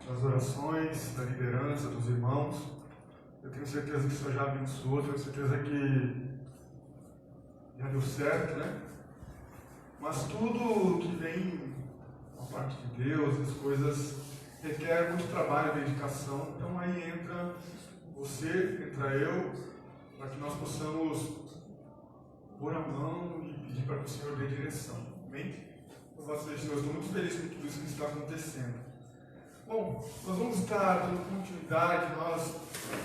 das orações, da liderança, dos irmãos. Eu tenho certeza que o Senhor já abençoou, tenho certeza que já deu certo, né? Mas tudo que vem da parte de Deus, as coisas requer muito trabalho e dedicação. Então aí entra você, entra eu, para que nós possamos pôr a mão e pedir para que o Senhor dê direção. Amém? Eu estou muito feliz com tudo isso que está acontecendo. Bom, nós vamos estar dando continuidade. Nós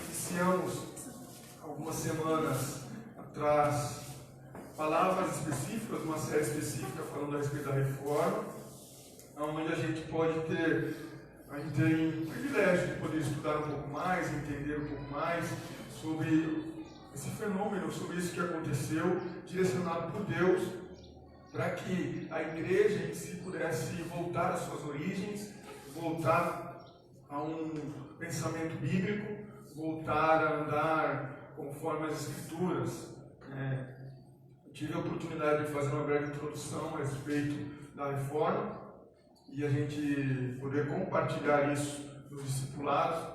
iniciamos algumas semanas atrás palavras específicas, uma série específica falando a respeito da reforma, onde a gente tem o privilégio de poder estudar um pouco mais, entender um pouco mais sobre esse fenômeno, sobre isso que aconteceu, direcionado por Deus, para que a igreja em si pudesse voltar às suas origens, voltar a um pensamento bíblico, voltar a andar conforme as Escrituras. Tive a oportunidade de fazer uma breve introdução a respeito da reforma e a gente poder compartilhar isso nos discipulados.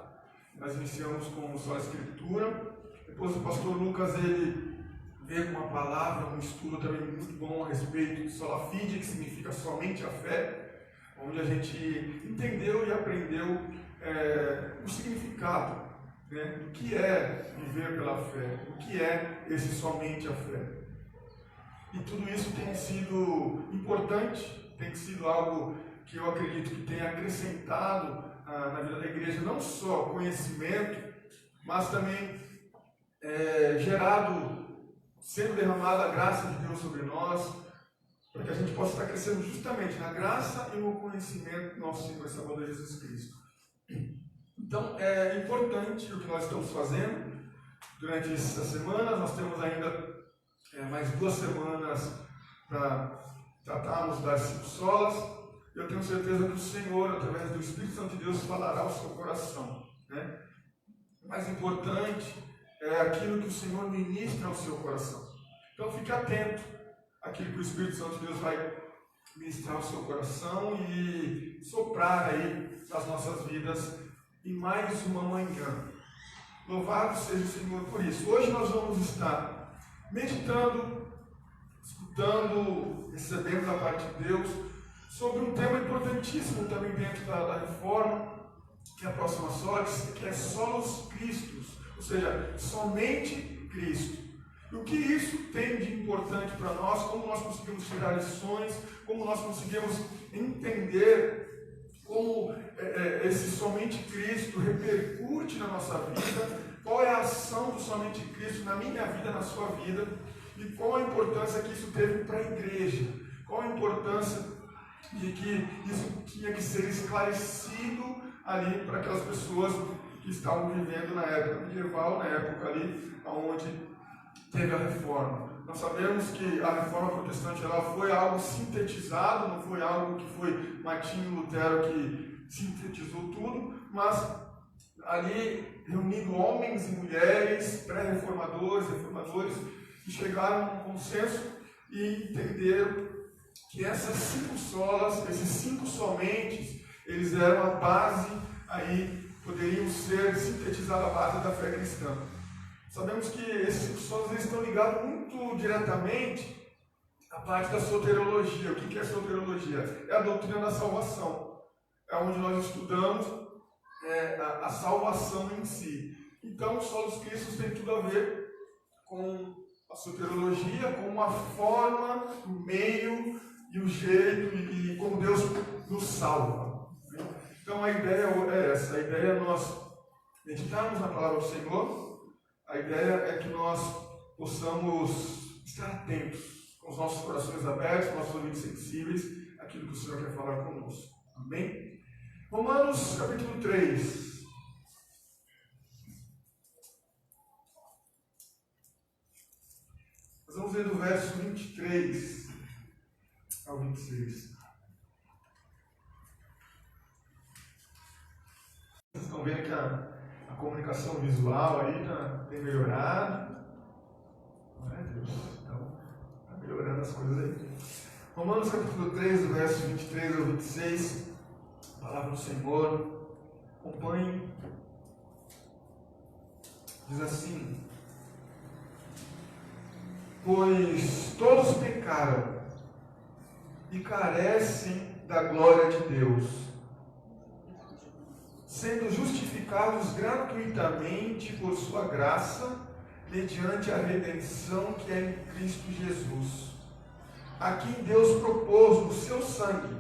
Nós iniciamos com só a Escritura. Depois o pastor Lucas ele veio com uma palavra, um estudo também muito bom a respeito de sola fide, que significa somente a fé, onde a gente entendeu e aprendeu o significado, né, do que é viver pela fé, o que é esse somente a fé. E tudo isso tem sido importante, tem sido algo que eu acredito que tem acrescentado na vida da igreja, não só conhecimento, mas também sendo derramada a graça de Deus sobre nós, para que a gente possa estar crescendo justamente na graça e no conhecimento do nosso Senhor e Salvador Jesus Cristo. Então, é importante o que nós estamos fazendo durante essa semana. Nós temos ainda mais 2 semanas para tratarmos das 5 solas. Eu tenho certeza que o Senhor, através do Espírito Santo de Deus, falará ao seu coração, né? O mais importante é aquilo que o Senhor ministra ao seu coração. Então fique atento àquilo que o Espírito Santo de Deus vai ministrar ao seu coração e soprar aí nas nossas vidas em mais uma manhã. Louvado seja o Senhor por isso. Hoje nós vamos estar meditando, escutando, recebendo da parte de Deus sobre um tema importantíssimo também dentro da reforma, que é a próxima sola, que é solos Christus, ou seja, somente Cristo. E o que isso tem de importante para nós, como nós conseguimos tirar lições, como nós conseguimos entender como esse somente Cristo repercute na nossa vida, qual é a ação do somente Cristo na minha vida, na sua vida, e qual a importância que isso teve para a igreja, qual a importância de que isso tinha que ser esclarecido ali para aquelas pessoas que estavam vivendo na época medieval, na época ali onde teve a reforma. Nós sabemos que a reforma protestante ela foi algo sintetizado, não foi algo que foi Martinho Lutero que sintetizou tudo, mas ali reunindo homens e mulheres, pré-reformadores, reformadores, que chegaram a um consenso e entenderam que essas 5 solas, esses 5 somentes, eles eram a base, aí poderiam ser sintetizados a base da fé cristã. Sabemos que esses 5 solas eles estão ligados muito diretamente à parte da soteriologia. O que é soteriologia? É a doutrina da salvação. É onde nós estudamos a salvação em si. Então, os solos Cristos tem tudo a ver com a soteriologia, com a forma, o meio e o jeito e como Deus nos salva. Então, a ideia é essa. A ideia é nós meditarmos na palavra do Senhor. A ideia é que nós possamos estar atentos, com os nossos corações abertos, com os nossos ouvidos sensíveis, àquilo que o Senhor quer falar conosco. Amém? Romanos capítulo 3. Nós vamos ler do verso 23 ao 26. Vocês estão vendo que a comunicação visual aí tem melhorado. Não é, Deus? Então, está melhorando as coisas aí. Romanos capítulo 3, do verso 23 ao 26. A palavra do Senhor Acompanhe. Diz assim: pois todos pecaram e carecem da glória de Deus, sendo justificados gratuitamente por sua graça, mediante a redenção que é em Cristo Jesus, a quem Deus propôs o seu sangue,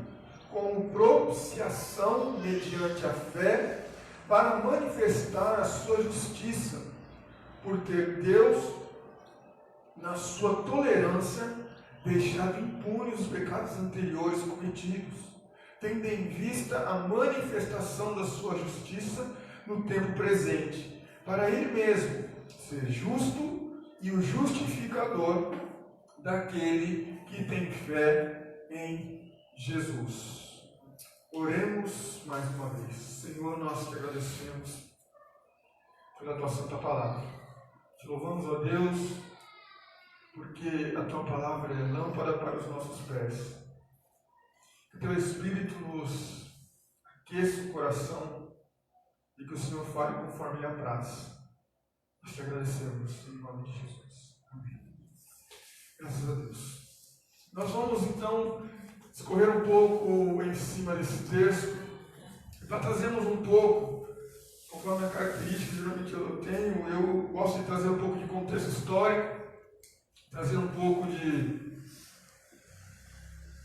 como propiciação mediante a fé, para manifestar a sua justiça, por ter Deus, na sua tolerância, deixado impunes os pecados anteriores cometidos, tendo em vista a manifestação da sua justiça no tempo presente, para Ele mesmo ser justo e o justificador daquele que tem fé em Jesus. Oremos mais uma vez. Senhor, nós te agradecemos pela tua santa palavra. Te louvamos, ó Deus, porque a tua palavra é lâmpada para os nossos pés. Que teu Espírito nos aqueça o coração e que o Senhor fale conforme lhe apraz. Nós te agradecemos em nome de Jesus. Amém. Graças a Deus. Nós vamos então discorrer um pouco em cima desse texto, para trazermos um pouco, conforme a característica que geralmente eu tenho, eu gosto de trazer um pouco de contexto histórico, trazer um pouco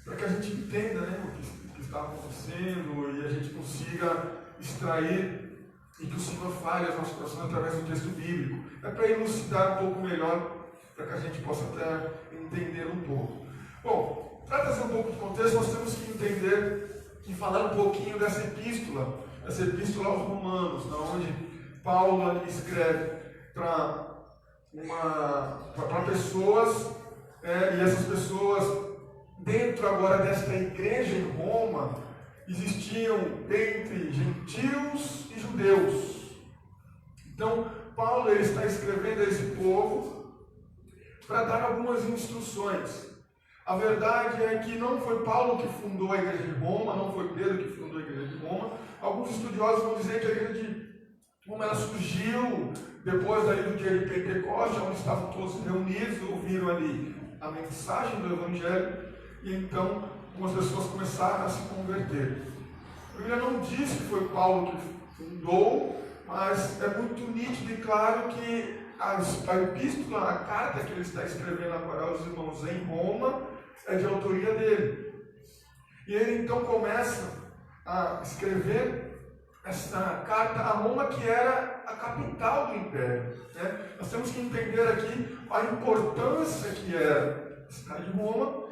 para que a gente entenda, né, o que está acontecendo e a gente consiga extrair e que o Senhor fale as nossas corações através do texto bíblico. É para elucidar um pouco melhor, para que a gente possa até entender um pouco. Bom, para trazer um pouco de contexto, nós temos que entender e falar um pouquinho dessa epístola aos Romanos, onde Paulo escreve para pessoas, e essas pessoas, dentro agora desta igreja em Roma, existiam entre gentios e judeus. Então, Paulo ele está escrevendo a esse povo para dar algumas instruções. A verdade é que não foi Paulo que fundou a igreja de Roma, não foi Pedro que fundou a igreja de Roma. Alguns estudiosos vão dizer que a igreja de Roma ela surgiu depois ali do dia de Pentecostes, onde estavam todos reunidos, ouviram ali a mensagem do Evangelho, e então algumas pessoas começaram a se converter. A Bíblia não diz que foi Paulo que fundou, mas é muito nítido e claro que a epístola, a carta que ele está escrevendo agora aos irmãos em Roma, é de autoria dele. E ele então começa a escrever essa carta a Roma, que era a capital do império. Né? Nós temos que entender aqui a importância que era a cidade de Roma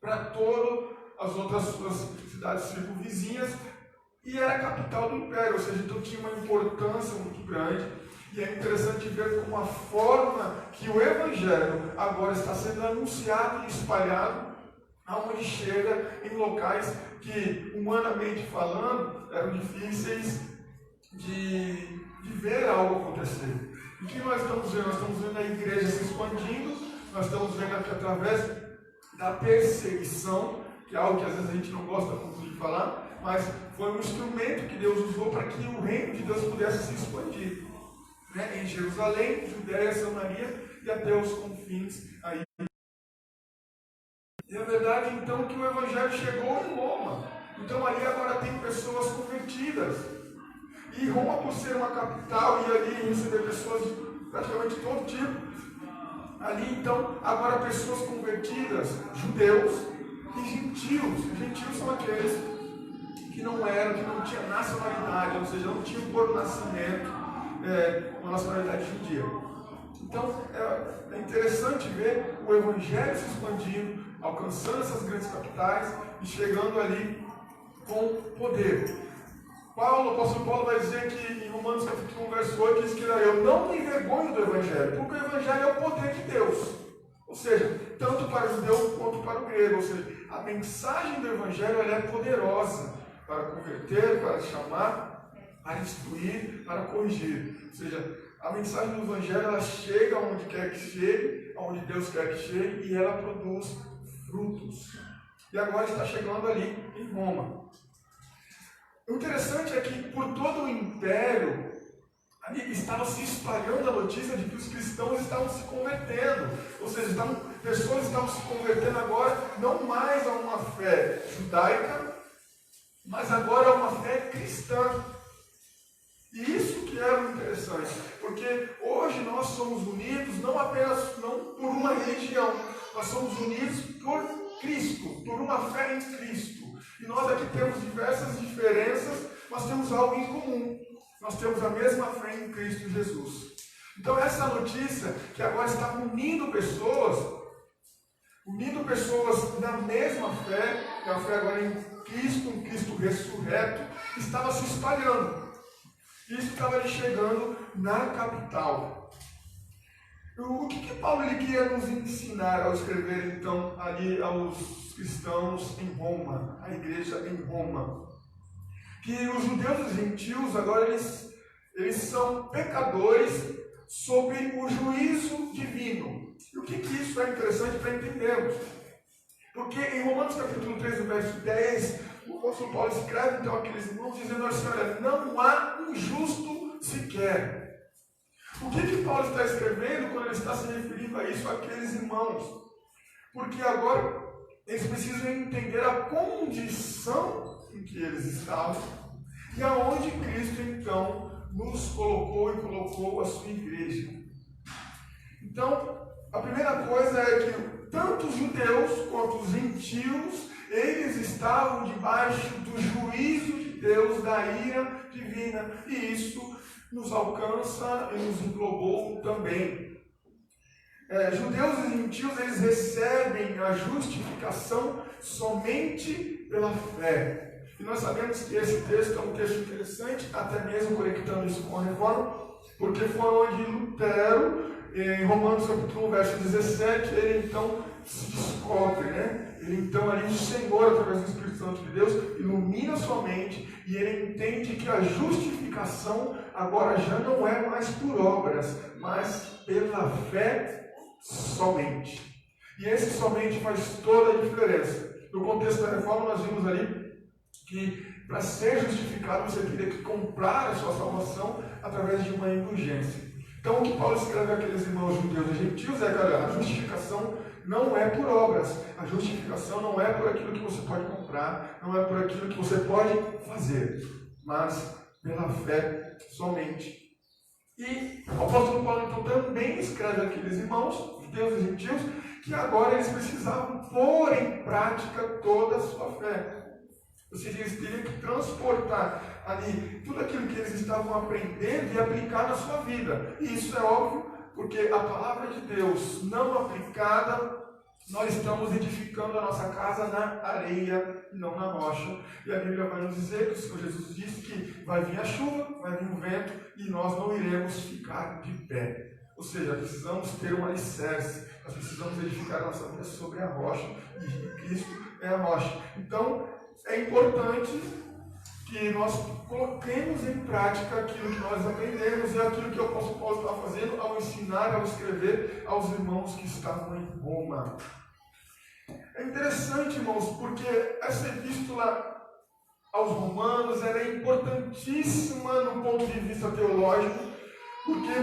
para todas as outras suas cidades circunvizinhas, e era a capital do império, ou seja, então tinha uma importância muito grande. E é interessante ver como a forma que o Evangelho agora está sendo anunciado e espalhado, aonde chega em locais que, humanamente falando, eram difíceis de ver algo acontecer. E o que nós estamos vendo? Nós estamos vendo a igreja se expandindo, nós estamos vendo que através da perseguição, que é algo que às vezes a gente não gosta muito de falar, mas foi um instrumento que Deus usou para que o reino de Deus pudesse se expandir. Em Jerusalém, Judéia, Samaria e até os confins aí. E a verdade então que o Evangelho chegou em Roma. Então ali agora tem pessoas convertidas. E Roma, por ser uma capital e ali receber pessoas de praticamente todo tipo, ali então agora pessoas convertidas, judeus e gentios. Os gentios são aqueles que não tinham nacionalidade, ou seja, não tinham por nascimento uma nacionalidade judia. Então é interessante ver o Evangelho se expandindo, alcançando essas grandes capitais e chegando ali com poder. O apóstolo Paulo vai dizer que em Romanos capítulo 1, verso 8, diz que eu não me envergonho do Evangelho, porque o Evangelho é o poder de Deus. Ou seja, tanto para o judeu quanto para o grego. Ou seja, a mensagem do Evangelho ela é poderosa para converter, para chamar, para instruir, para corrigir. Ou seja, a mensagem do Evangelho ela chega aonde quer que chegue, aonde Deus quer que chegue, e ela produz frutos. E agora está chegando ali em Roma. O interessante é que por todo ali estava se espalhando a notícia de que os cristãos estavam se convertendo. Ou seja, pessoas estavam se convertendo agora não mais a uma fé judaica, mas agora a uma fé cristã. E isso que é o interessante, porque hoje nós somos unidos não por uma religião, nós somos unidos por Cristo, por uma fé em Cristo. E nós aqui temos diversas diferenças, mas temos algo em comum. Nós temos a mesma fé em Cristo Jesus. Então essa notícia que agora está unindo pessoas na mesma fé, que é a fé agora em Cristo ressurreto, estava se espalhando. Isso estava ali chegando na capital. O que Paulo ele queria nos ensinar ao escrever então ali aos cristãos em Roma, a igreja em Roma? Que os judeus e os gentios agora eles são pecadores sob o juízo divino. E o que isso é interessante para entendermos? Porque em Romanos capítulo 3, verso 10, o apóstolo Paulo escreve então aqueles irmãos dizendo assim: olha, não há um justo sequer. O que Paulo está escrevendo quando ele está se referindo a isso àqueles irmãos? Porque agora eles precisam entender a condição em que eles estavam e aonde Cristo então nos colocou e colocou a sua igreja. Então, a primeira coisa é que tanto os judeus quanto os gentios, eles estavam debaixo do juízo de Deus, da ira divina, e isso nos alcança e nos englobou também. Judeus e gentios, eles recebem a justificação somente pela fé. E nós sabemos que esse texto é um texto interessante, até mesmo conectando isso com a Reforma, porque foi onde Lutero, em Romanos capítulo 1, verso 17, ele então se descobre, Ele então ali, o Senhor, através do Espírito Santo de Deus, ilumina sua mente e ele entende que a justificação agora já não é mais por obras, mas pela fé somente. E esse somente faz toda a diferença. No contexto da Reforma, nós vimos ali que para ser justificado você teria que comprar a sua salvação através de uma indulgência. Então o que Paulo escreve àqueles irmãos judeus e gentios é, cara, a justificação não é por obras, a justificação não é por aquilo que você pode comprar, não é por aquilo que você pode fazer, mas pela fé somente. E o apóstolo Paulo então também escreve àqueles irmãos, judeus e gentios, que agora eles precisavam pôr em prática toda a sua fé. Ou seja, eles teriam que transportar ali tudo aquilo que eles estavam aprendendo e aplicar na sua vida. E isso é óbvio, porque a palavra de Deus não aplicada, nós estamos edificando a nossa casa na areia e não na rocha. E a Bíblia vai nos dizer que o Senhor Jesus disse que vai vir a chuva, vai vir o vento e nós não iremos ficar de pé. Ou seja, precisamos ter um alicerce, nós precisamos edificar a nossa vida sobre a rocha e Cristo é a rocha. Então, é importante que nós coloquemos em prática aquilo que nós aprendemos e aquilo que o apóstolo Paulo estava fazendo ao ensinar, ao escrever aos irmãos que estavam em Roma. É interessante, irmãos, porque essa epístola aos romanos ela é importantíssima no ponto de vista teológico, porque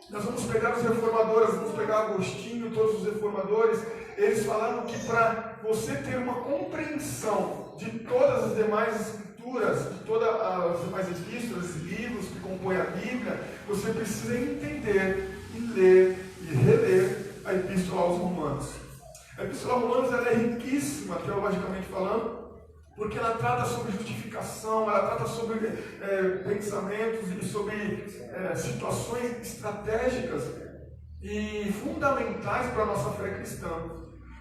nós vamos pegar os reformadores, vamos pegar Agostinho, todos os reformadores, eles falaram que para você ter uma compreensão de todas as demais escrituras, de todas as demais epístolas e livros que compõem a Bíblia, você precisa entender e ler e reler a epístola aos Romanos. A epístola aos Romanos ela é riquíssima, teologicamente falando, porque ela trata sobre justificação, ela trata sobre pensamentos e sobre situações estratégicas e fundamentais para a nossa fé cristã.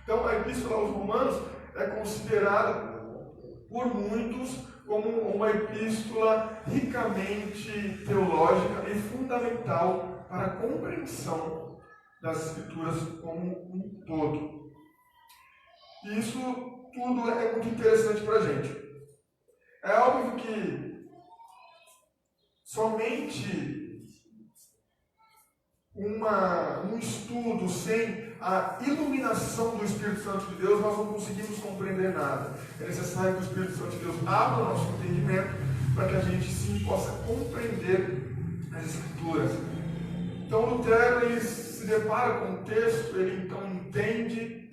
Então, a Epístola aos Romanos é considerada por muitos como uma epístola ricamente teológica e fundamental para a compreensão das Escrituras como um todo. E isso tudo é muito interessante para a gente. É óbvio que somente um estudo sem a iluminação do Espírito Santo de Deus, nós não conseguimos compreender nada. É necessário que o Espírito Santo de Deus abra o nosso entendimento para que a gente sim possa compreender as Escrituras. Então Lutero ele se depara com o texto, ele então entende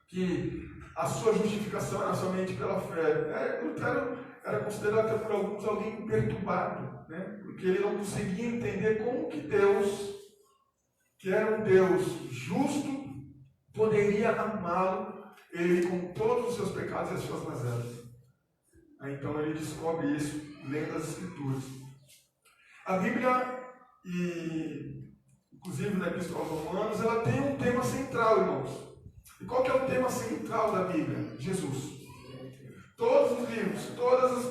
que a sua justificação era somente pela fé. Lutero era considerado até por alguns alguém perturbado, né? Porque ele não conseguia entender como que Deus, que era um Deus justo, poderia amá-lo, ele com todos os seus pecados e as suas mazelas. Então ele descobre isso lendo as Escrituras. A Bíblia, inclusive na Epístola aos Romanos, ela tem um tema central, irmãos. E qual que é o tema central da Bíblia? Jesus. Todos os livros, todas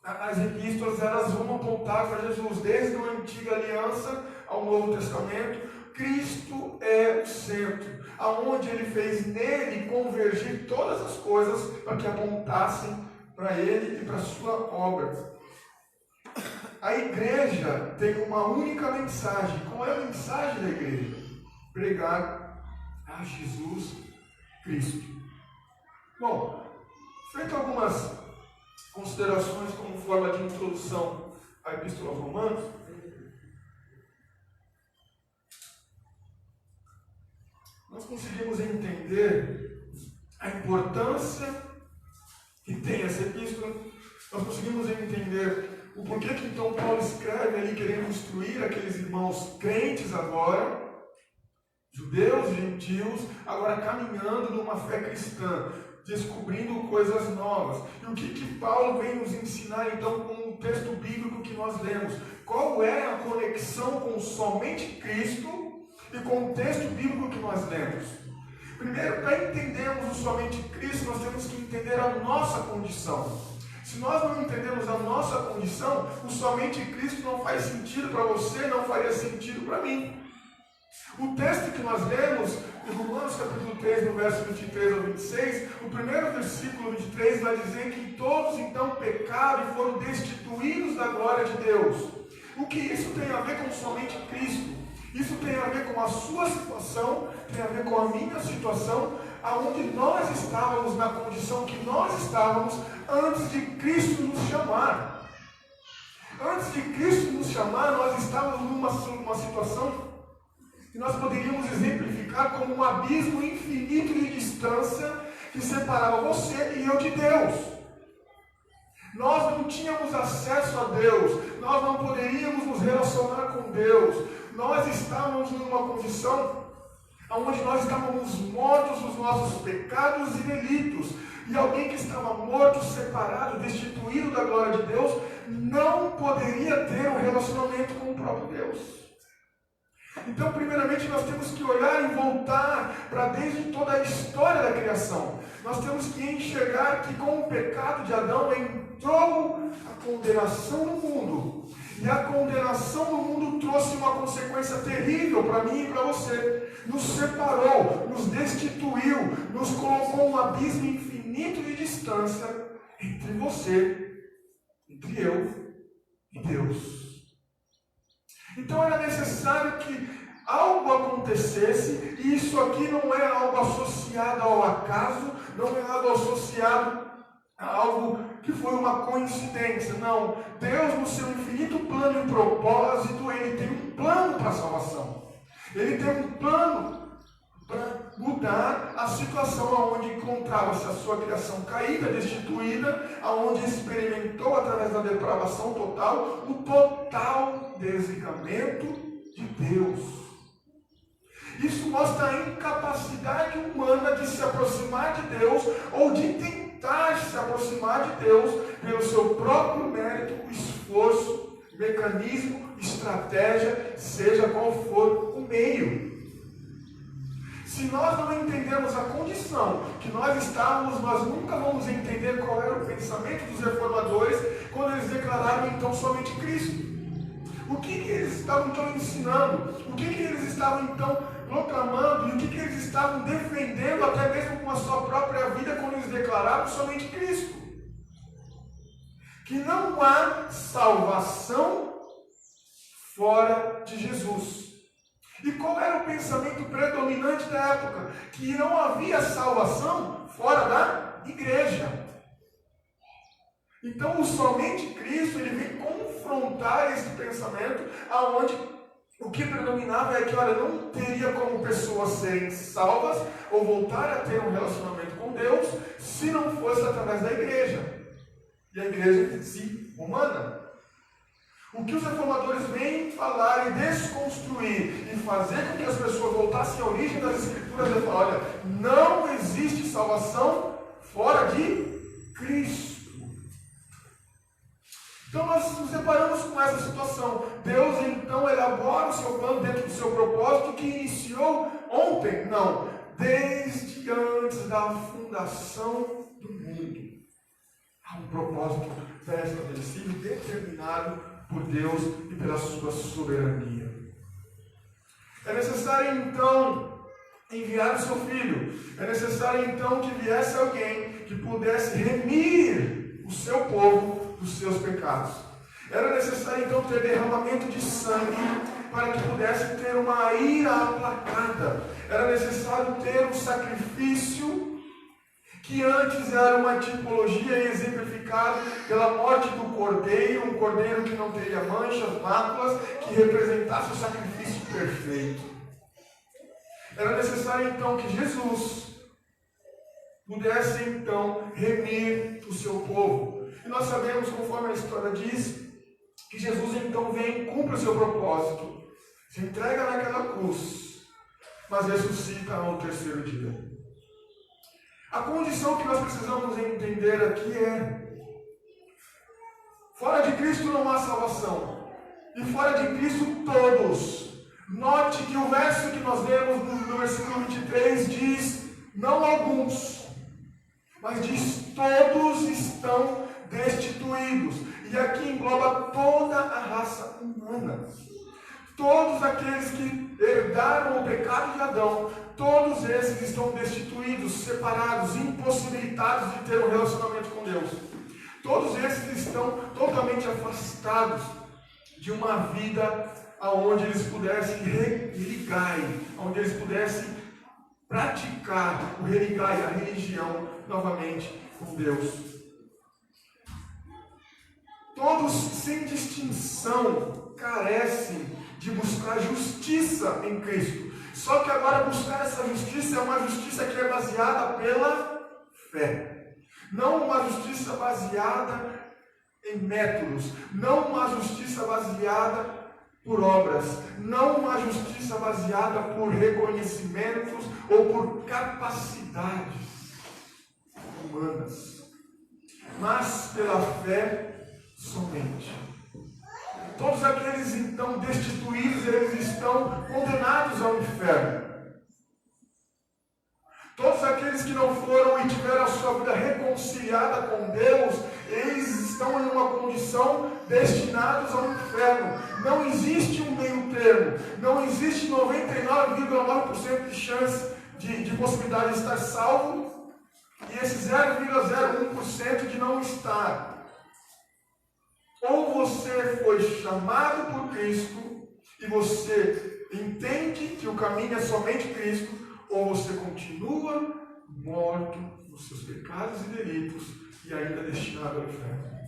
as epístolas, elas vão apontar para Jesus, desde a Antiga Aliança ao Novo Testamento. Cristo é o centro, aonde ele fez nele convergir todas as coisas para que apontassem para ele e para a sua obra. A igreja tem uma única mensagem. Qual é a mensagem da igreja? Pregar a Jesus Cristo. Bom, feito algumas considerações como forma de introdução à Epístola aos Romanos, nós conseguimos entender a importância que tem essa epístola, nós conseguimos entender o porquê que então Paulo escreve ali querendo instruir aqueles irmãos crentes agora, judeus, gentios, agora caminhando numa fé cristã, descobrindo coisas novas. E o que Paulo vem nos ensinar então com o texto bíblico que nós lemos? Qual é a conexão com somente Cristo e com o texto bíblico que nós lemos? Primeiro, para entendermos o somente Cristo, nós temos que entender a nossa condição. Se nós não entendemos a nossa condição, o somente Cristo não faz sentido para você, não faria sentido para mim. O texto que nós lemos, em Romanos capítulo 3, no verso 23 ao 26, o primeiro versículo 23 vai dizer que todos então pecaram e foram destituídos da glória de Deus. O que isso tem a ver com somente Cristo? Isso tem a ver com a sua situação, tem a ver com a minha situação, aonde nós estávamos na condição que nós estávamos antes de Cristo nos chamar. Antes de Cristo nos chamar, nós estávamos numa situação que nós poderíamos exemplificar como um abismo infinito de distância que separava você e eu de Deus. Nós não tínhamos acesso a Deus, nós não poderíamos nos relacionar com Deus, nós estávamos numa condição onde nós estávamos mortos dos nossos pecados e delitos, e alguém que estava morto, separado, destituído da glória de Deus, não poderia ter um relacionamento com o próprio Deus. Então, primeiramente, nós temos que olhar e voltar para desde toda a história da criação. Nós temos que enxergar que com o pecado de Adão entrou a condenação no mundo. E a condenação do mundo trouxe uma consequência terrível para mim e para você. Nos separou, nos destituiu, nos colocou um abismo infinito de distância entre você, entre eu e Deus. Então era necessário que algo acontecesse, e isso aqui não é algo associado ao acaso, não é algo associado a algo que foi uma coincidência. Não, Deus no seu infinito plano e propósito, Ele tem um plano para a salvação. Ele tem um plano para mudar a situação onde encontrava-se a sua criação caída, destituída, aonde experimentou através da depravação total, o total desligamento de Deus. Isso mostra a incapacidade humana de se aproximar de Deus ou de tentar se aproximar de Deus pelo seu próprio mérito, esforço, mecanismo, estratégia, seja qual for o meio. Se nós não entendemos a condição que nós estávamos, nós nunca vamos entender qual era o pensamento dos reformadores quando eles declararam então somente Cristo. O que eles estavam então ensinando? O que eles estavam então proclamando? E o que eles estavam defendendo até mesmo com a sua própria vida quando eles declararam somente Cristo? Que não há salvação fora de Jesus. E qual era o pensamento predominante da época? Que não havia salvação fora da igreja. Então, o somente Cristo, ele vem confrontar confrontar esse pensamento, aonde o que predominava é que, olha, não teria como pessoas serem salvas ou voltar a ter um relacionamento com Deus se não fosse através da igreja. E a igreja em si, romana. O que os reformadores vêm falar e desconstruir e fazer com que as pessoas voltassem à origem das Escrituras é falar, olha, não existe salvação fora de Cristo. Então nós nos deparamos com essa situação. Deus então elabora o seu plano dentro do seu propósito que iniciou ontem, não, desde antes da fundação do mundo. Há um propósito pré-estabelecido, determinado por Deus e pela sua soberania. É necessário então enviar o seu filho. É necessário então que viesse alguém que pudesse remir o seu povo dos seus pecados. Era necessário então ter derramamento de sangue para que pudesse ter uma ira aplacada. Era necessário ter um sacrifício que antes era uma tipologia exemplificada pela morte do cordeiro, um cordeiro que não teria manchas, máculas, que representasse o sacrifício perfeito. Era necessário então que Jesus pudesse então remir o seu povo. E nós sabemos, conforme a história diz, que Jesus então vem e cumpre o seu propósito, se entrega naquela cruz, mas ressuscita ao terceiro dia. A condição que nós precisamos entender aqui é: fora de Cristo não há salvação, e fora de Cristo todos. Note que o verso que nós lemos no versículo 23 diz, não alguns, mas diz todos estão destituídos. E aqui engloba toda a raça humana. Todos aqueles que herdaram o pecado de Adão, todos esses estão destituídos, separados, impossibilitados de ter um relacionamento com Deus. Todos esses estão totalmente afastados de uma vida onde eles pudessem religar, onde eles pudessem praticar o religar, a religião novamente com Deus. Todos, sem distinção, carecem de buscar justiça em Cristo. Só que agora buscar essa justiça é uma justiça que é baseada pela fé. Não uma justiça baseada em métodos. Não uma justiça baseada por obras. Não uma justiça baseada por reconhecimentos ou por capacidades humanas. Mas pela fé somente. Todos aqueles então destituídos, eles estão condenados ao inferno. Todos aqueles que não foram e tiveram a sua vida reconciliada com Deus, eles estão em uma condição destinados ao inferno. Não existe um meio termo. Não existe 99,9% de chance de possibilidade de estar salvo e esse 0,01% de não estar. Ou você foi chamado por Cristo e você entende que o caminho é somente Cristo, ou você continua morto nos seus pecados e delitos e ainda destinado ao inferno.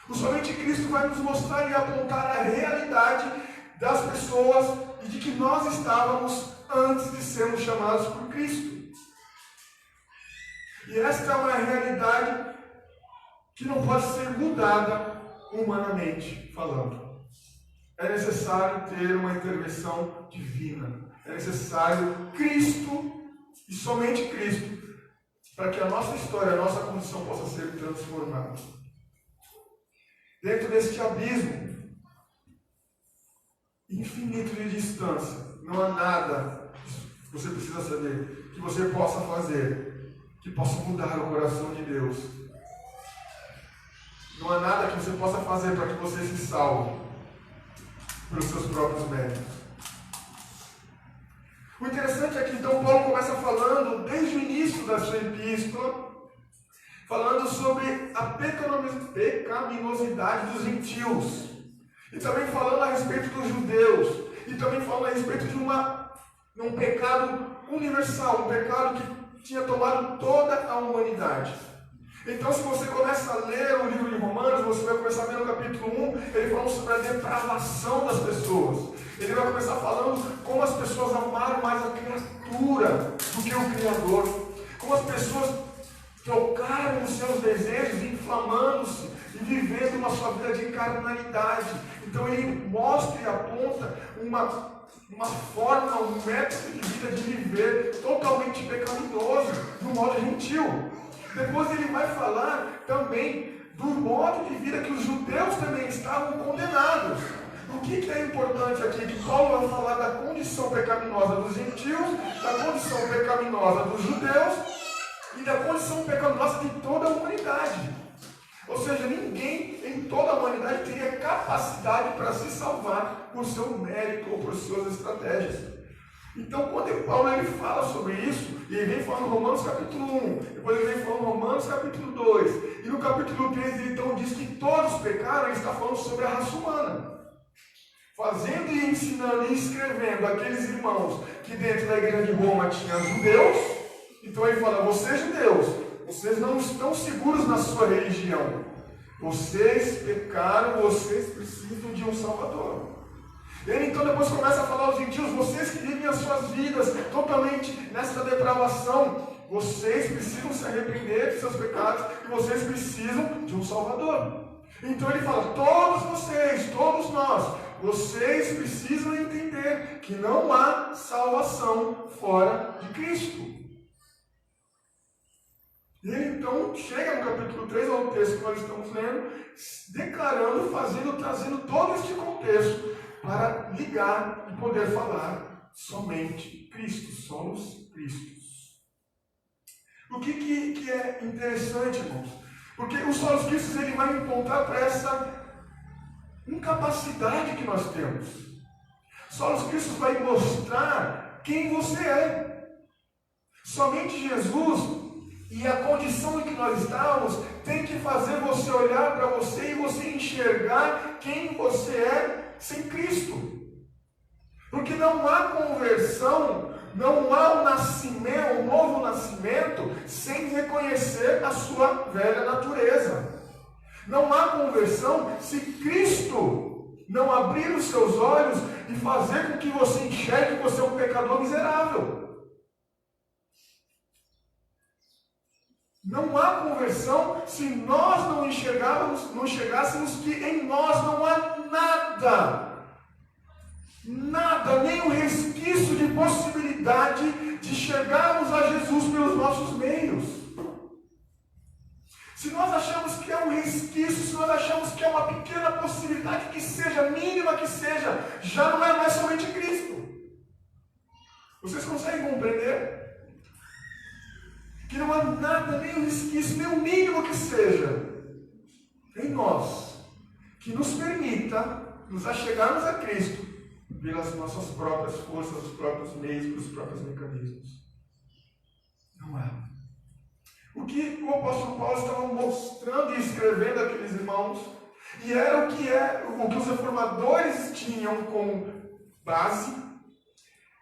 O somente Cristo vai nos mostrar e apontar a realidade das pessoas e de que nós estávamos antes de sermos chamados por Cristo. E esta é uma realidade que não pode ser mudada humanamente falando. É necessário ter uma intervenção divina. É necessário Cristo e somente Cristo para que a nossa história, a nossa condição possa ser transformada. Dentro deste abismo infinito de distância, não há nada que você precisa saber, que você possa fazer, que possa mudar o coração de Deus. Não há nada que você possa fazer para que você se salve pelos seus próprios méritos. O interessante é que então Paulo começa falando, desde o início da sua epístola, falando sobre a pecaminosidade dos gentios, e também falando a respeito dos judeus, e também falando a respeito de um pecado universal, um pecado que tinha tomado toda a humanidade. Então, se você começa a ler o livro de Romanos, você vai começar a ler no capítulo 1, ele falando sobre a depravação das pessoas. Ele vai começar falando como as pessoas amaram mais a criatura do que o Criador. Como as pessoas trocaram os seus desejos, inflamando-se e vivendo uma sua vida de carnalidade. Então ele mostra e aponta uma forma, um método de vida de viver totalmente pecaminoso, do modo gentil. Depois ele vai falar também do modo de vida que os judeus também estavam condenados. O que é importante aqui? Que Paulo vai falar da condição pecaminosa dos gentios, da condição pecaminosa dos judeus e da condição pecaminosa de toda a humanidade. Ou seja, ninguém em toda a humanidade teria capacidade para se salvar por seu mérito ou por suas estratégias. Então, quando Paulo ele fala sobre isso, e ele vem falando Romanos capítulo 1, depois ele vem falando Romanos capítulo 2, e no capítulo 3 ele então diz que todos pecaram, ele está falando sobre a raça humana. Fazendo e ensinando e escrevendo aqueles irmãos que dentro da igreja de Roma tinha judeus, então ele fala, vocês judeus, vocês não estão seguros na sua religião. Vocês pecaram, vocês precisam de um Salvador. Ele então depois começa a falar aos gentios, vocês que vivem as suas vidas totalmente nessa depravação, vocês precisam se arrepender de seus pecados e vocês precisam de um Salvador. Então ele fala, todos vocês, todos nós, vocês precisam entender que não há salvação fora de Cristo. E ele então chega no capítulo 3, ao texto que nós estamos lendo, declarando, trazendo todo este contexto para ligar e poder falar somente Cristo, somos Cristos. O que é interessante, irmãos? Porque o solos Cristos ele vai apontar para essa incapacidade que nós temos. Solos Cristos vai mostrar quem você é. Somente Jesus e a condição em que nós estamos tem que fazer você olhar para você e você enxergar quem você é sem Cristo. Porque não há conversão, não há um novo nascimento sem reconhecer a sua velha natureza. Não há conversão se Cristo não abrir os seus olhos e fazer com que você enxergue que você é um pecador miserável. Não há conversão se nós não enxergássemos que em nós não há nada, nem um resquício de possibilidade de chegarmos a Jesus pelos nossos meios. Se nós achamos que é um resquício, se nós achamos que é uma pequena possibilidade que seja, mínima que seja, já não é mais somente Cristo. Vocês conseguem compreender? Que não há nada, nem um resquício, nem o mínimo que seja em nós, que nos permita nos achegarmos a Cristo pelas nossas próprias forças, os próprios meios, pelos próprios mecanismos. Não há. O que o apóstolo Paulo estava mostrando e escrevendo àqueles irmãos, e era o que os reformadores tinham como base,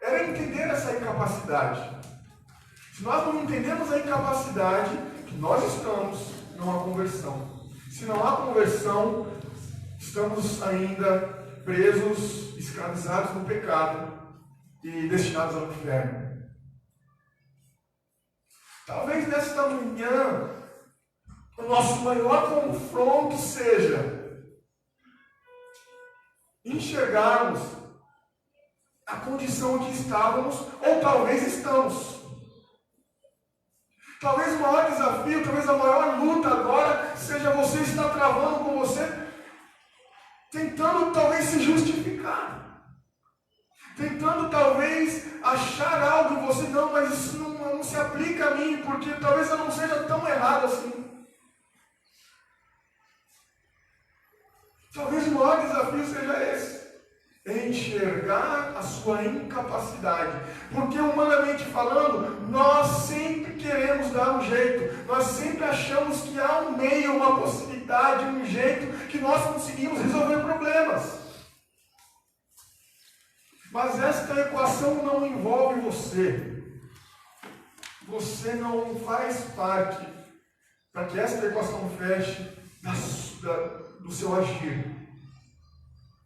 era entender essa incapacidade. Se nós não entendemos a incapacidade que nós estamos, não há conversão. Se não há conversão, estamos ainda presos, escravizados no pecado e destinados ao inferno. Talvez nesta manhã, o nosso maior confronto seja enxergarmos a condição em que estávamos, ou talvez estamos. Talvez o maior desafio, talvez a maior luta agora seja você estar travando com você, tentando talvez se justificar, tentando talvez achar algo em você, não, mas isso não se aplica a mim, porque talvez eu não seja tão errado assim. Talvez o maior desafio seja esse. Enxergar a sua incapacidade, porque humanamente falando, nós sempre queremos dar um jeito, nós sempre achamos que há um meio, uma possibilidade, um jeito que nós conseguimos resolver problemas. Mas esta equação não envolve você. Você não faz parte para que esta equação feche do seu agir.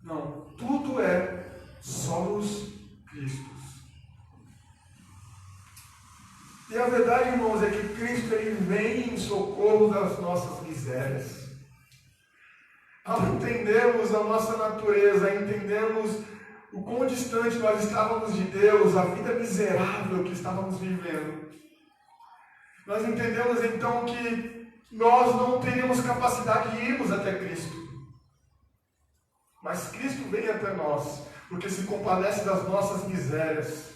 Não, tudo é solos Cristos. E a verdade, irmãos, é que Cristo ele vem em socorro das nossas misérias. Ao entendermos a nossa natureza, entendemos o quão distante nós estávamos de Deus, a vida miserável que estávamos vivendo, nós entendemos então que nós não teríamos capacidade de irmos até Cristo. Mas Cristo vem até nós, porque se compadece das nossas misérias,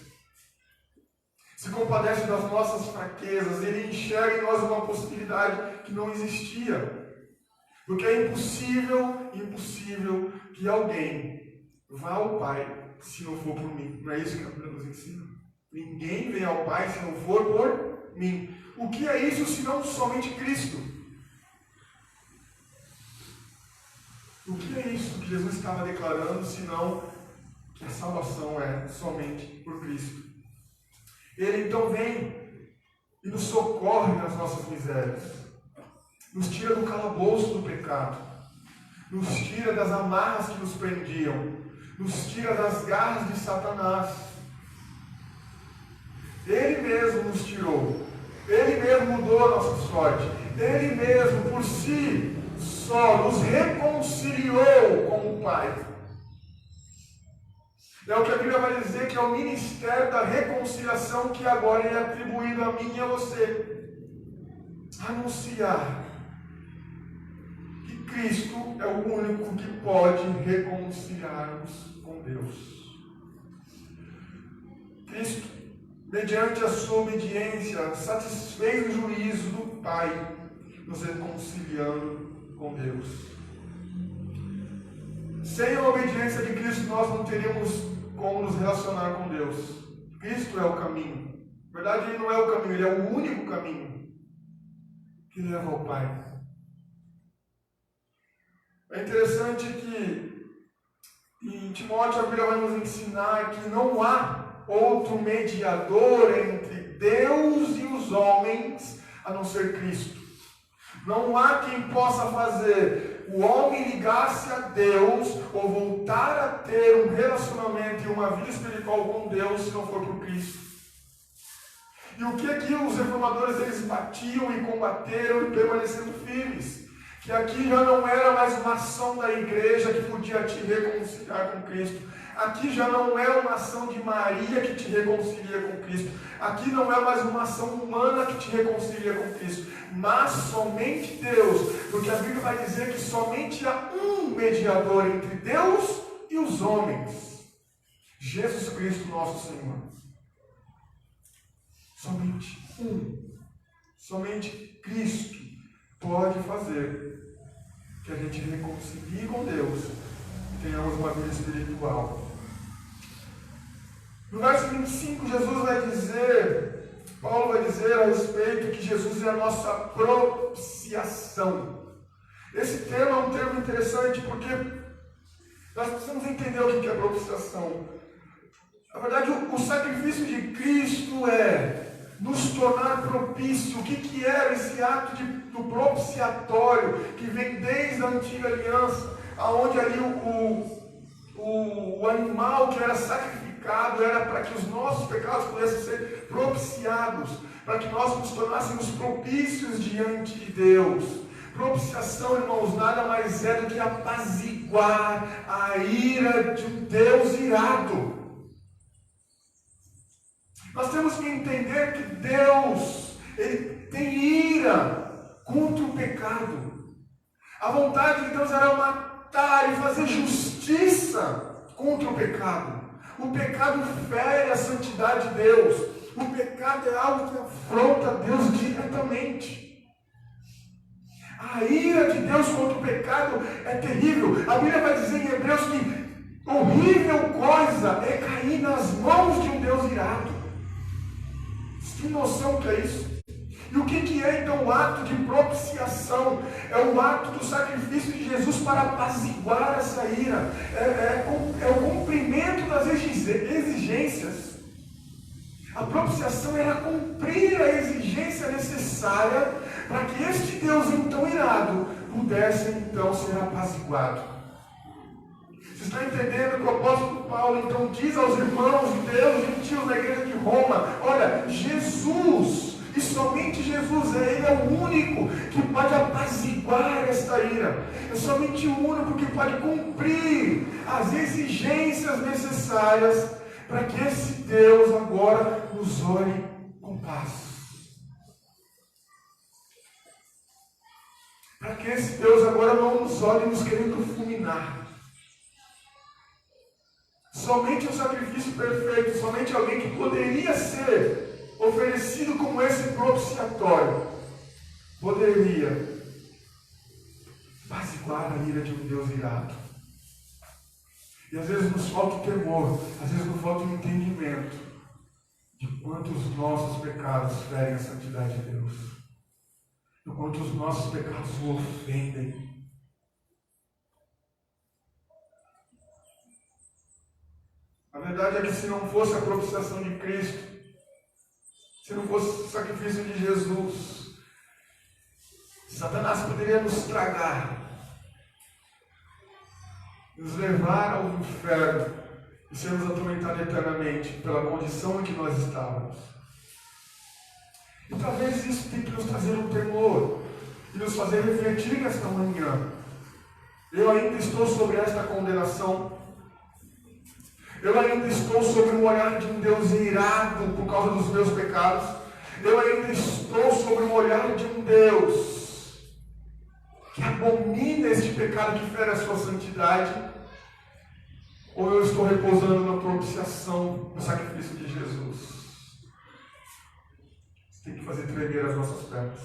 se compadece das nossas fraquezas, Ele enxerga em nós uma possibilidade que não existia. Porque é impossível que alguém vá ao Pai se não for por mim. Não é isso que a Bíblia nos ensina? Ninguém vem ao Pai se não for por mim. O que é isso se não somente Cristo? O que é isso que Jesus estava declarando, senão que a salvação é somente por Cristo? Ele então vem e nos socorre nas nossas misérias, nos tira do calabouço do pecado, nos tira das amarras que nos prendiam, nos tira das garras de Satanás. Ele mesmo nos tirou, Ele mesmo mudou a nossa sorte, Ele mesmo por si só nos reconciliou com o Pai. É o que a Bíblia vai dizer que é o ministério da reconciliação que agora é atribuído a mim e a você. Anunciar que Cristo é o único que pode reconciliar-nos com Deus. Cristo, mediante a sua obediência, satisfez o juízo do Pai, nos reconciliando com Deus. Sem a obediência de Cristo, nós não teríamos como nos relacionar com Deus. Cristo é o caminho. Na verdade, Ele não é o caminho, Ele é o único caminho que leva ao Pai. É interessante que em Timóteo a Bíblia vai nos ensinar que não há outro mediador entre Deus e os homens a não ser Cristo. Não há quem possa fazer o homem ligar-se a Deus ou voltar a ter um relacionamento e uma vida espiritual com Deus se não for por Cristo. E o que os reformadores eles batiam e combateram e permanecendo firmes? Que aqui já não era mais uma ação da igreja que podia te reconciliar com Cristo. Aqui já não é uma ação de Maria que te reconcilia com Cristo. Aqui não é mais uma ação humana que te reconcilia com Cristo. Mas somente Deus. Porque a Bíblia vai dizer que somente há um mediador entre Deus e os homens. Jesus Cristo nosso Senhor. Somente um. Somente Cristo pode fazer que a gente reconcilie com Deus e tenhamos uma vida espiritual. No verso 25, Paulo vai dizer a respeito que Jesus é a nossa propiciação. Esse termo é um termo interessante porque nós precisamos entender o que é propiciação. Na verdade, o sacrifício de Cristo é nos tornar propício. O que era esse ato do propiciatório que vem desde a antiga aliança, aonde ali o animal que era sacrificado era para que os nossos pecados pudessem ser propiciados, para que nós nos tornássemos propícios diante de Deus. Propiciação, irmãos, nada mais é do que apaziguar a ira de um Deus irado. Nós temos que entender que Deus, Ele tem ira contra o pecado. A vontade de Deus era matar e fazer justiça contra o pecado. O pecado fere a santidade de Deus. O pecado é algo que afronta Deus diretamente. A ira de Deus contra o pecado é terrível. A Bíblia vai dizer em Hebreus que horrível coisa é cair nas mãos de um Deus irado. Você tem noção do que é isso? E o que é então o ato de propiciação? É o ato do sacrifício de Jesus para apaziguar essa ira. É o cumprimento das exigências. A propiciação era cumprir a exigência necessária para que este Deus então irado pudesse então ser apaziguado. Vocês estão entendendo que o apóstolo Paulo então diz aos irmãos de Deus, gentios na igreja de Roma: olha, Jesus, e somente Jesus, Ele é o único que pode apaziguar esta ira. É somente o único que pode cumprir as exigências necessárias para que esse Deus agora nos olhe com paz. Para que esse Deus agora não nos olhe nos querendo fulminar. Somente o sacrifício perfeito, somente alguém que poderia ser oferecido como esse propiciatório, poderia apaziguar a ira de um Deus irado. E às vezes nos falta o temor, às vezes nos falta o entendimento de quanto os nossos pecados ferem a santidade de Deus, de quanto os nossos pecados o ofendem. A verdade é que se não fosse a propiciação de Cristo, se não fosse o sacrifício de Jesus, Satanás poderia nos tragar, nos levar ao inferno e sermos atormentados eternamente pela condição em que nós estávamos. E talvez isso tenha que nos trazer um temor e nos fazer refletir nesta manhã. Eu ainda estou sobre esta condenação. Eu ainda estou sob o olhar de um Deus irado por causa dos meus pecados. Eu ainda estou sob o olhar de um Deus que abomina este pecado que fere a sua santidade. Ou eu estou repousando na propiciação do sacrifício de Jesus? Isso tem que fazer tremer as nossas pernas.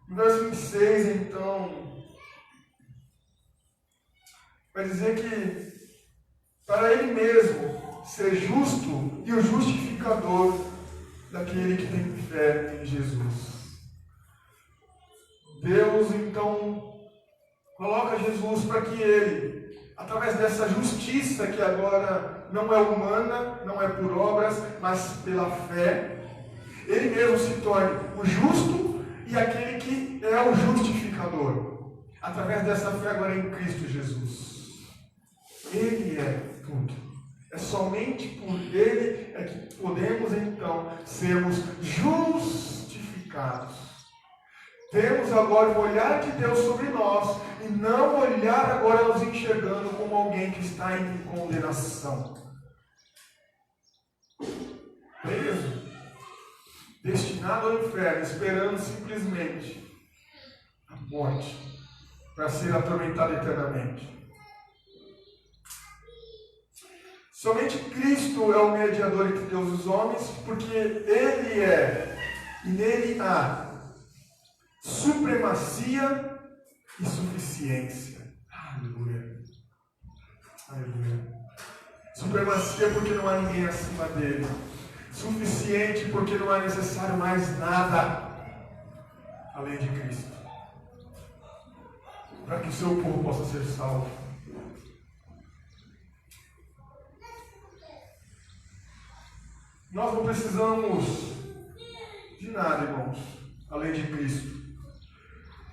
No verso 26, então, vai dizer que para Ele mesmo ser justo e o justificador daquele que tem fé em Jesus. Deus então coloca Jesus para que Ele, através dessa justiça que agora não é humana, não é por obras, mas pela fé, Ele mesmo se torne o justo e aquele que é o justificador. Através dessa fé agora em Cristo Jesus. Ele é tudo. É somente por Ele é que podemos então sermos justificados. Temos agora o olhar de Deus sobre nós e não olhar agora nos enxergando como alguém que está em condenação. Preso, destinado ao inferno, esperando simplesmente a morte para ser atormentado eternamente. Somente Cristo é o mediador entre Deus e os homens, porque Ele é, e nele há supremacia e suficiência. Aleluia. Aleluia. Supremacia porque não há ninguém acima dele. Suficiente porque não é necessário mais nada além de Cristo, para que o seu povo possa ser salvo. Nós não precisamos de nada, irmãos, além de Cristo.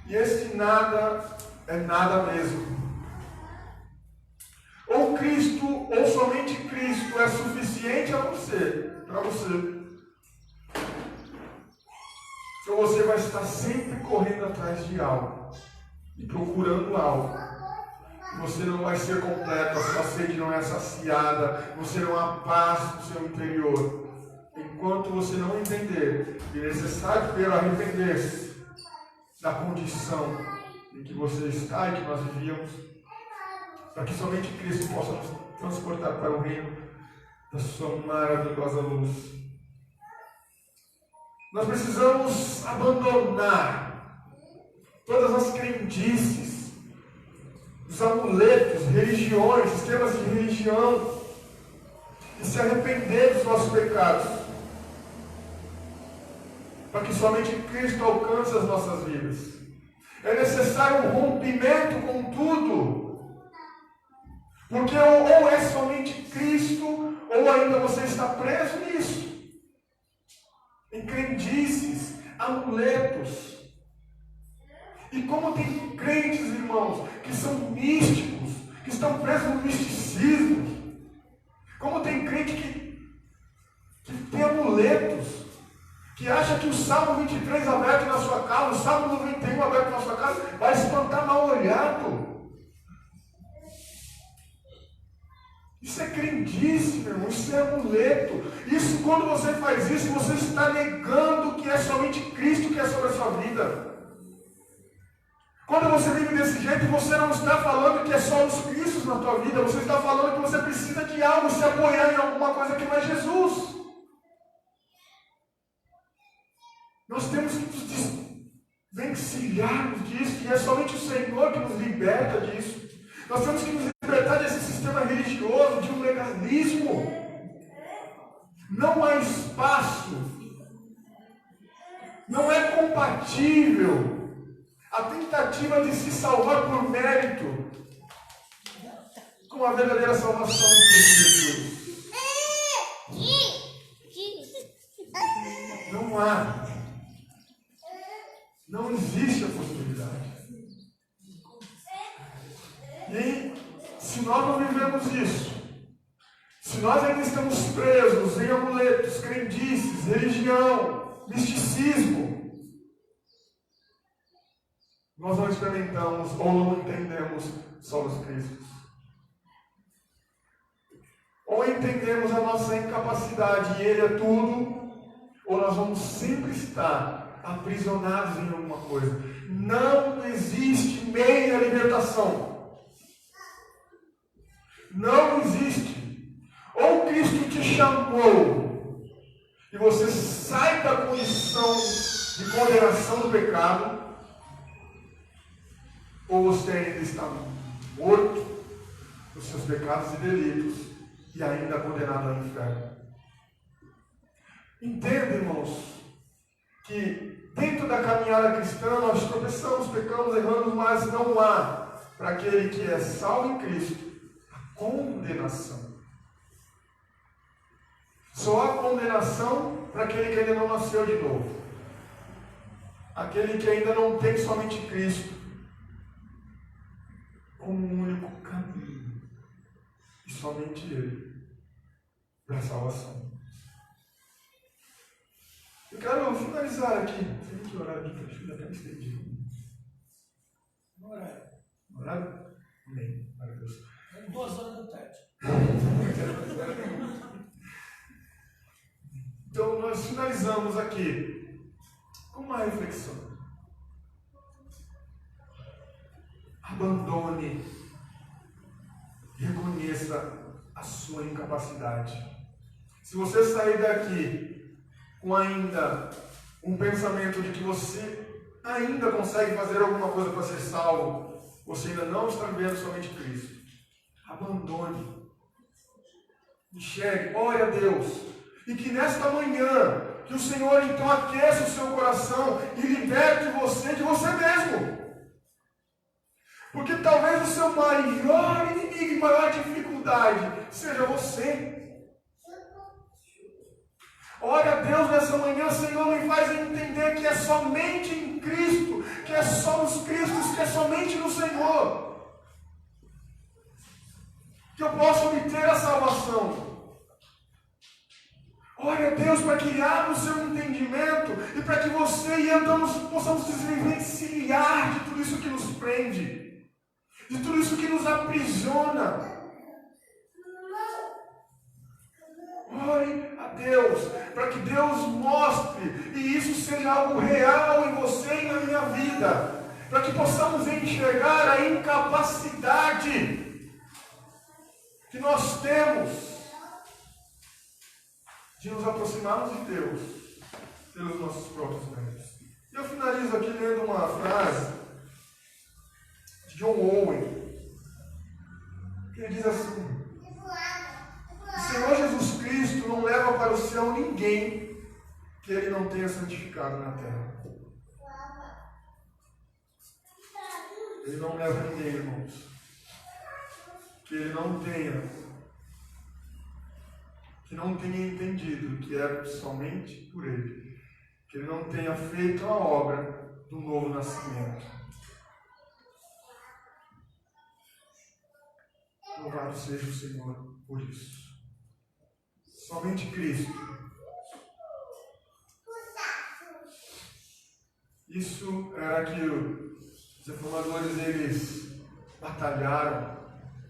E esse nada é nada mesmo. Ou Cristo, ou somente Cristo é suficiente a você, para você. Então você vai estar sempre correndo atrás de algo e procurando algo. Você não vai ser completo, a sua sede não é saciada, você não há paz no seu interior. Enquanto você não entender que é necessário primeiro arrepender-se da condição em que você está e que nós vivíamos, para que somente Cristo possa nos transportar para o reino da sua maravilhosa luz. Nós precisamos abandonar todas as crendices, os amuletos, religiões, sistemas de religião, e se arrepender dos nossos pecados, para que somente Cristo alcance as nossas vidas. É necessário um rompimento com tudo, porque ou é somente Cristo, ou ainda você está preso nisso. em crendices, amuletos. E como tem crentes, irmãos, que são místicos, que estão presos no misticismo. Como tem crente que tem amuletos, que acha que o Salmo 23 aberto na sua casa, o Salmo 91 aberto na sua casa, vai espantar mal olhado. Isso é crendice, meu irmão, isso é amuleto. Isso, quando você faz isso, você está negando que é somente Cristo que é sobre a sua vida. Quando você vive desse jeito, você não está falando que é só os Cristos na tua vida, você está falando que você precisa de algo, se apoiar em alguma coisa que não é Jesus. Nós temos que nos desvencilharmos disso, e é somente o Senhor que nos liberta disso. Nós temos que nos libertar desse sistema religioso, de um legalismo. Não há espaço, não é compatível a tentativa de se salvar por mérito com a verdadeira salvação em Cristo Jesus. Não há. Não existe a possibilidade. E se nós não vivemos isso, se nós ainda estamos presos em amuletos, crendices, religião, misticismo, nós não experimentamos ou não entendemos só os Cristos. Ou entendemos a nossa incapacidade e Ele é tudo, ou nós vamos sempre estar aprisionados em alguma coisa. Não existe meia libertação. Não existe. Ou Cristo te chamou e você sai da condição de condenação do pecado, ou você ainda está morto nos seus pecados e delitos e ainda condenado ao inferno. Entenda, irmãos, que dentro da caminhada cristã nós tropeçamos, pecamos, erramos, mas não há para aquele que é salvo em Cristo a condenação. Só há condenação para aquele que ainda não nasceu de novo. Aquele que ainda não tem somente Cristo como um único caminho, e somente Ele, para a salvação. Eu quero finalizar aqui. Tem que orar aqui, que acho que até me estendi. Orar? Amém. Maravilhoso. 2 horas da tarde. Então, nós finalizamos aqui com uma reflexão. Abandone, reconheça a sua incapacidade. Se você sair daqui com ainda um pensamento de que você ainda consegue fazer alguma coisa para ser salvo, você ainda não está vendo somente Cristo. Abandone. Enxergue, ore a Deus. E que nesta manhã, que o Senhor então aqueça o seu coração e liberte você de você mesmo. Porque talvez o seu maior inimigo e maior dificuldade seja você. Ore a Deus nessa manhã, Senhor, me faz entender que é somente em Cristo, que é só nos Cristos, que é somente no Senhor, que eu posso obter a salvação. Ore a Deus para que abra o seu entendimento e para que você e eu possamos desvencilhar de tudo isso que nos prende, de tudo isso que nos aprisiona. Ore a Deus, para que Deus mostre e isso seja algo real em você e na minha vida, para que possamos enxergar a incapacidade que nós temos de nos aproximarmos de Deus pelos nossos próprios méritos. E eu finalizo aqui lendo uma frase de John Owen, que ele diz assim: o Senhor Jesus Cristo não leva para o céu ninguém que Ele não tenha santificado na terra. Ele não leva ninguém, irmãos, que Ele não tenha entendido que é somente por Ele que ele não tenha feito a obra do novo nascimento. Louvado seja o Senhor por isso. Somente Cristo. Isso era que os reformadores eles batalharam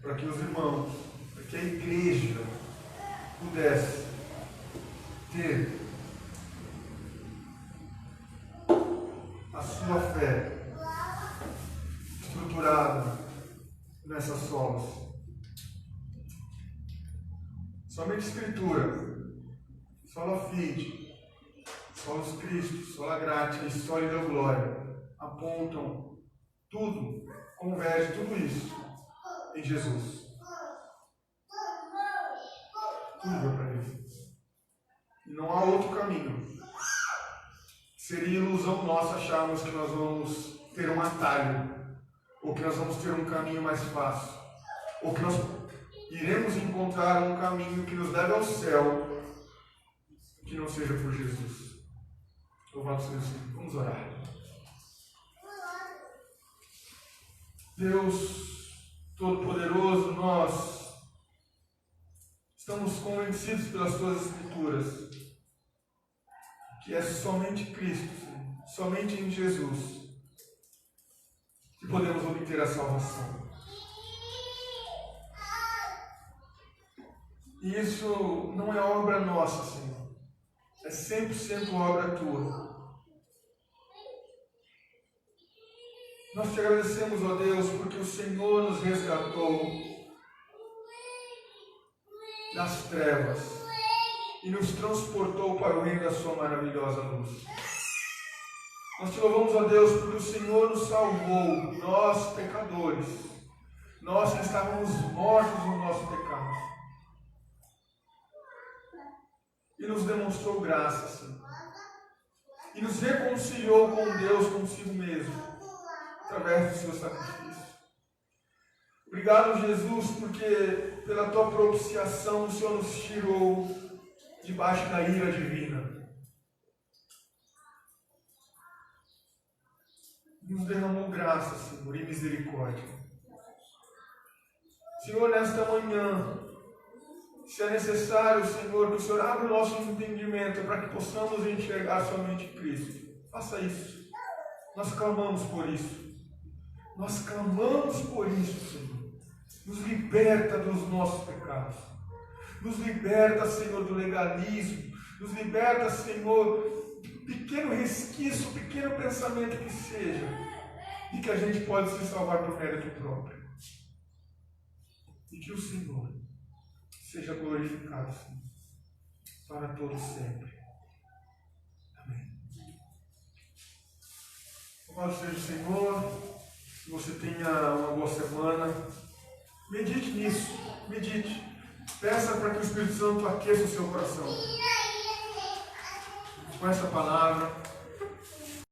para que os irmãos, para que a igreja pudesse ter a sua fé estruturada nessas solas. Somente Escritura, sola fide, solos Cristo, sola gratia e sola Deo glória apontam tudo, converge tudo isso em Jesus. Tudo é para Ele. E não há outro caminho. Seria ilusão nossa acharmos que nós vamos ter um atalho, ou que nós vamos ter um caminho mais fácil, ou que nós iremos encontrar um caminho que nos leve ao céu, que não seja por Jesus. Louvado seja o Senhor. Vamos orar. Deus Todo-Poderoso, nós estamos convencidos pelas Tuas Escrituras que é somente Cristo, Senhor, somente em Jesus, que podemos obter a salvação. E isso não é obra nossa, Senhor. É 100% obra Tua. Nós te agradecemos, ó Deus, porque o Senhor nos resgatou das trevas e nos transportou para o reino da Sua maravilhosa luz. Nós te louvamos, ó Deus, porque o Senhor nos salvou, nós pecadores, nós que estávamos mortos no nosso pecado. E nos demonstrou graça, Senhor. E nos reconciliou com Deus, consigo mesmo, através do seu sacrifício. Obrigado, Jesus, porque pela Tua propiciação o Senhor nos tirou debaixo da ira divina. Nos derramou graça, Senhor, e misericórdia. Senhor, nesta manhã, se é necessário, Senhor, que o Senhor abra o nosso entendimento para que possamos enxergar somente Cristo. Faça isso. Nós clamamos por isso. Nós clamamos por isso, Senhor. Nos liberta dos nossos pecados. Nos liberta, Senhor, do legalismo. Nos liberta, Senhor, pequeno resquício, pequeno pensamento que seja, e que a gente pode se salvar por mérito próprio. E que o Senhor seja glorificado, Senhor, para todos sempre. Amém. Louvado seja o Senhor. Que você tenha uma boa semana. Medite nisso. Medite. Peça para que o Espírito Santo aqueça o seu coração com essa palavra.